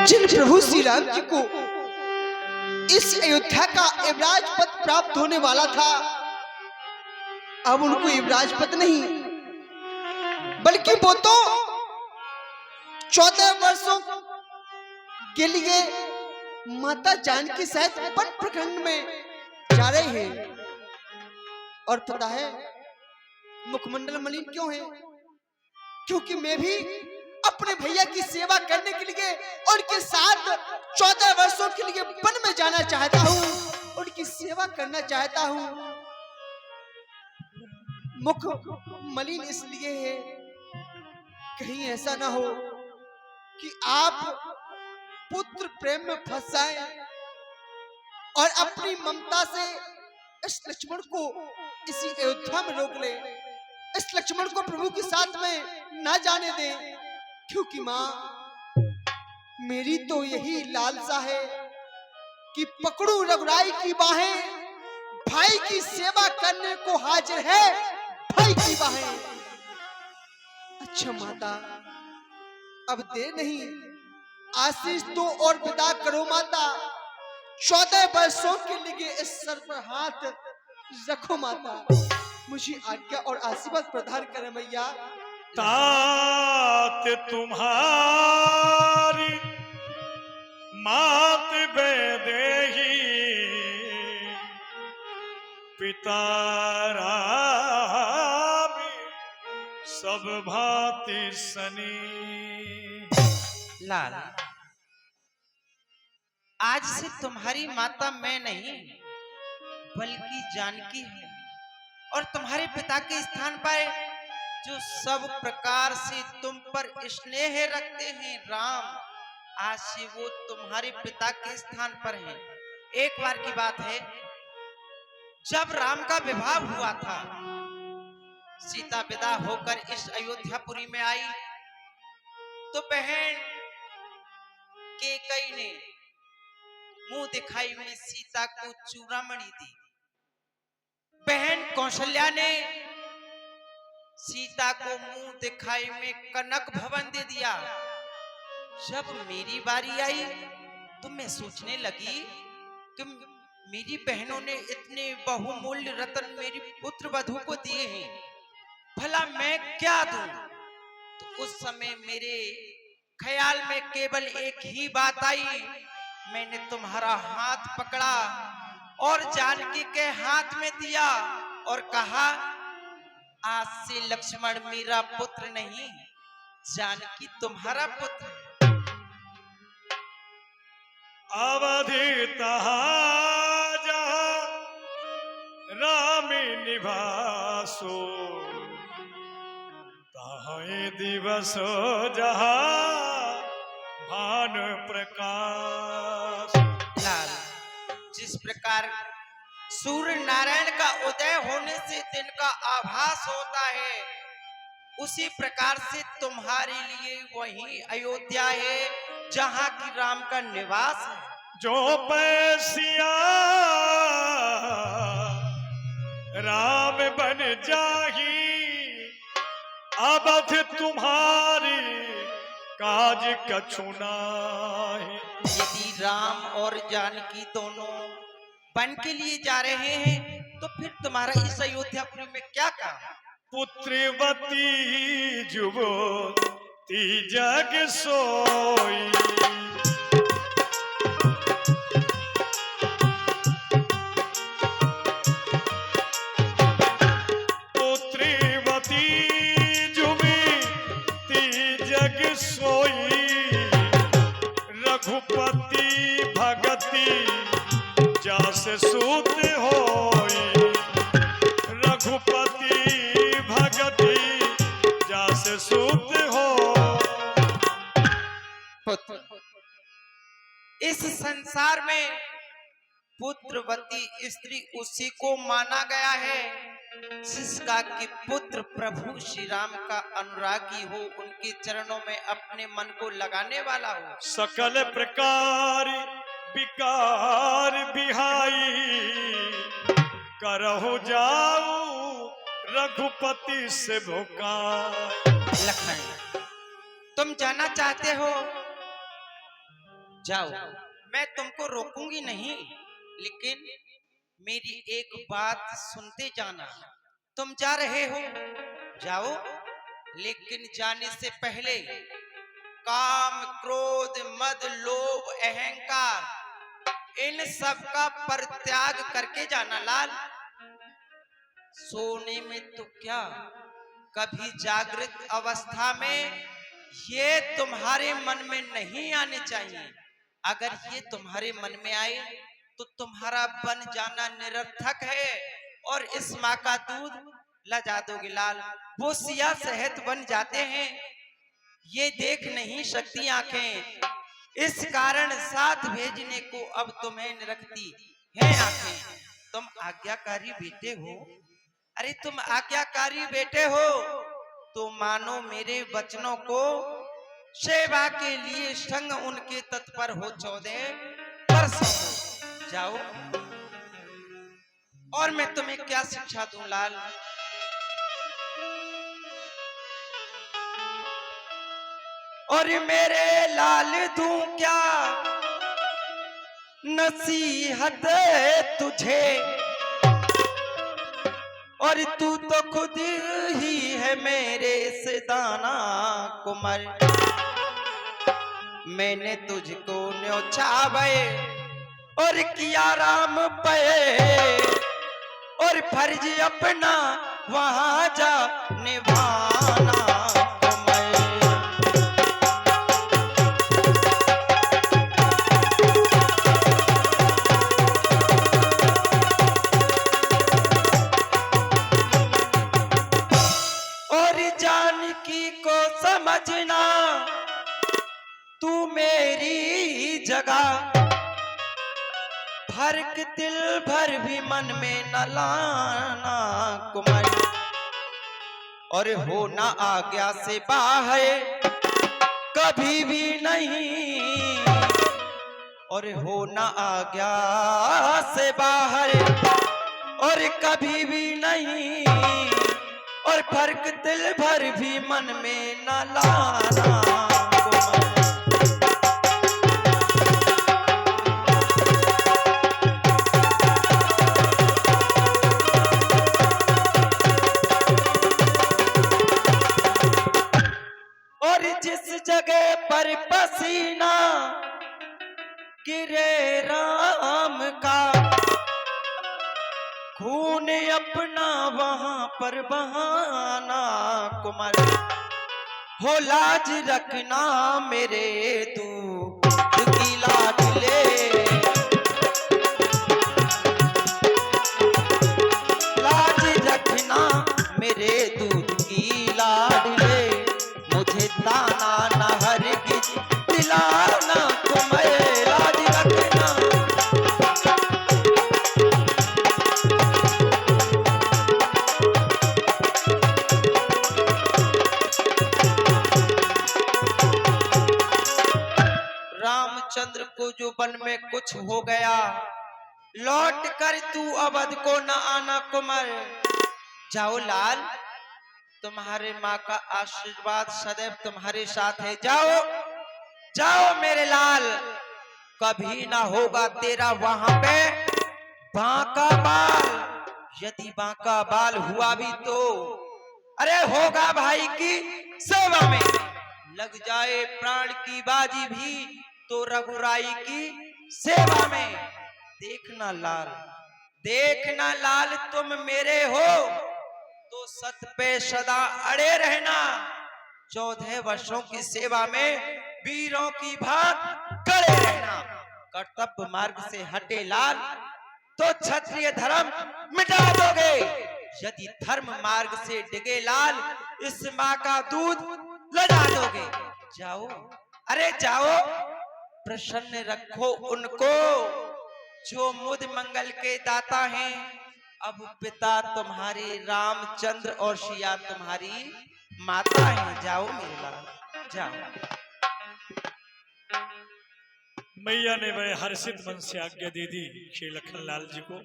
जिन प्रभु श्री राम जी को इस अयोध्या का युवराज पद प्राप्त होने वाला था, अब उनको युवराज पद नहीं बल्कि वो तो 14 वर्षों के लिए माता जानकी सहित वन प्रखंड में जा रहे हैं। और पता है मुखमंडल मलिन क्यों है? क्योंकि मैं भी अपने भैया की सेवा करने के लिए उनके साथ 14 वर्षों के लिए वन में जाना चाहता हूँ, उनकी सेवा करना चाहता हूँ। मुख मलिन इसलिए है कहीं ऐसा ना हो कि आप पुत्र प्रेम में फंस जाएं और अपनी ममता से इस लक्ष्मण को इसी अयोध्या में रोक ले, इस लक्ष्मण को प्रभु के साथ में ना जाने दे। क्योंकि मां, मेरी तो यही लालसा है कि पकड़ू रघुराई की बाहें, भाई की सेवा करने को हाजिर है भाई की बाहें। अच्छा माता, अब देर नहीं, आशीष दो और विदा करो माता। 14 वर्षों के लिए इस सर पर हाथ रखो माता। मुझे आज्ञा और आशीर्वाद प्रदान करें भैया। तात तुम्हारी मात बेदेही, पिता राम सब भांति सनी। लाल, आज से तुम्हारी माता मैं नहीं बल्कि जानकी है, और तुम्हारे पिता के स्थान पर जो सब प्रकार से तुम पर स्नेह रखते हैं राम, आज से वो तुम्हारे पिता के स्थान पर हैं। एक बार की बात है, जब राम का विवाह हुआ था, सीता विदा होकर इस अयोध्यापुरी में आई तो बहन कैकेयी ने मुंह दिखाई में सीता को चूड़ामणि दी। बहन कौशल्या ने सीता को मुंह दिखाई में कनक भवन दे दिया। जब मेरी बारी आई तो मैं सोचने लगी कि मेरी बहनों ने इतने बहुमूल्य रत्न मेरी पुत्र वधू को दिए हैं, भला मैं क्या दूं? तो उस समय मेरे ख्याल में केवल एक ही बात आई। मैंने तुम्हारा हाथ पकड़ा और जानकी के हाथ में दिया और कहा, आज से लक्ष्मण मेरा पुत्र नहीं, जानकी तुम्हारा पुत्र है। अवधि तहाँ जहाँ राम निवासो, तहाँ दिवस जहाँ भान प्रकाश। लाल, जिस प्रकार सूर्य नारायण का उदय होने से दिन का आभास होता है, उसी प्रकार से तुम्हारे लिए वही अयोध्या है जहाँ की राम का निवास है। जो पैसिया राम बन जाही, अवध तुम्हारी काज कछु नाहि। यदि राम और जानकी दोनों वन के लिए जा रहे हैं तो फिर तुम्हारा इस अयोध्यापुरी में क्या काम? पुत्रवती जुवती जग सोई, पुत्रवती जुवती जग सोई, रघुपति भगति जास सूत होई, रघुपति भगति जास सूत हो। इस संसार में पुत्रवती स्त्री उसी को माना गया है जिसका कि पुत्र प्रभु श्री राम का अनुरागी हो, उनके चरणों में अपने मन को लगाने वाला हो। सकल प्रकार विकार बिहाई, करहु जाऊ रघुपति से भुकाई। लखन, तुम जानना चाहते हो जाओ, मैं तुमको रोकूंगी नहीं, लेकिन मेरी एक बात सुनते जाना। तुम जा रहे हो, जाओ, लेकिन जाने से पहले काम, क्रोध, मद, लोभ, अहंकार इन सब का परित्याग करके जाना लाल। सोने में तो क्या, कभी जागृत अवस्था में ये तुम्हारे मन में नहीं आने चाहिए। अगर ये तुम्हारे मन में आए तो तुम्हारा बन जाना निरर्थक है और इस माँ का दूध लजा दोगे लाल। वो सिया शहद बन जाते हैं, ये देख नहीं सकती आंखें, इस कारण साथ भेजने को अब तुम्हें निरखती है आंखें। तुम आज्ञाकारी बेटे हो, अरे तुम आज्ञाकारी बेटे हो तो मानो मेरे वचनों को, सेवा के लिए संग उनके तत्पर हो 14 वर्ष। जाओ, और मैं तुम्हें क्या शिक्षा दूं लाल। और मेरे लाल दूं क्या नसीहत तुझे, और तू तो खुद ही है मेरे से दाना कुमार। मैंने तुझको न्योछावे और किया राम पे, और फर्ज अपना वहां जा निभाना तुम्हें। और जानकी को समझना तू मेरी जगह, फर्क दिल भर भी मन में न लाना कुमार। और हो ना आज्ञा से बाहर कभी भी नहीं, और हो ना आज्ञा से बाहर और कभी भी नहीं, और फर्क दिल भर भी मन में न लाना कुमार। जिस जगह पर पसीना गिरे राम का, खून अपना वहां पर बहाना कुमार। हो लाज रखना मेरे दूध की लाडले, लाज रखना मेरे दूध की लाडले। मुझे ताना न हरगिज दिलाना तुम्हें, लाज रखना। रामचंद्र को जो वन में कुछ हो गया, लौट कर तू अवध को न आना कुमार। जाओ लाल, तुम्हारे माँ का आशीर्वाद सदैव तुम्हारे साथ है। जाओ जाओ मेरे लाल, कभी ना होगा तेरा वहां पे बांका बाल। यदि बांका बाल हुआ भी तो अरे होगा भाई की सेवा में, लग जाए प्राण की बाजी भी तो रघुराई की सेवा में। देखना लाल, देखना लाल, तुम मेरे हो तो सत पे सदा अड़े रहना। 14 वर्षों की सेवा में वीरों की भांति खड़े रहना। कर्तव्य मार्ग से हटे लाल तो क्षत्रिय धर्म मिटा दोगे, यदि धर्म मार्ग से डिगे लाल इस माँ का दूध लजा दोगे। जाओ, अरे जाओ, प्रसन्न रखो उनको जो मुद मंगल के दाता हैं। अब पिता तुम्हारे रामचंद्र और सिया तुम्हारी माता है। जाओ मेरे लाल, जाओ। मैया ने बड़े हर्षित मन से आज्ञा दे दी श्री लखनलाल जी को।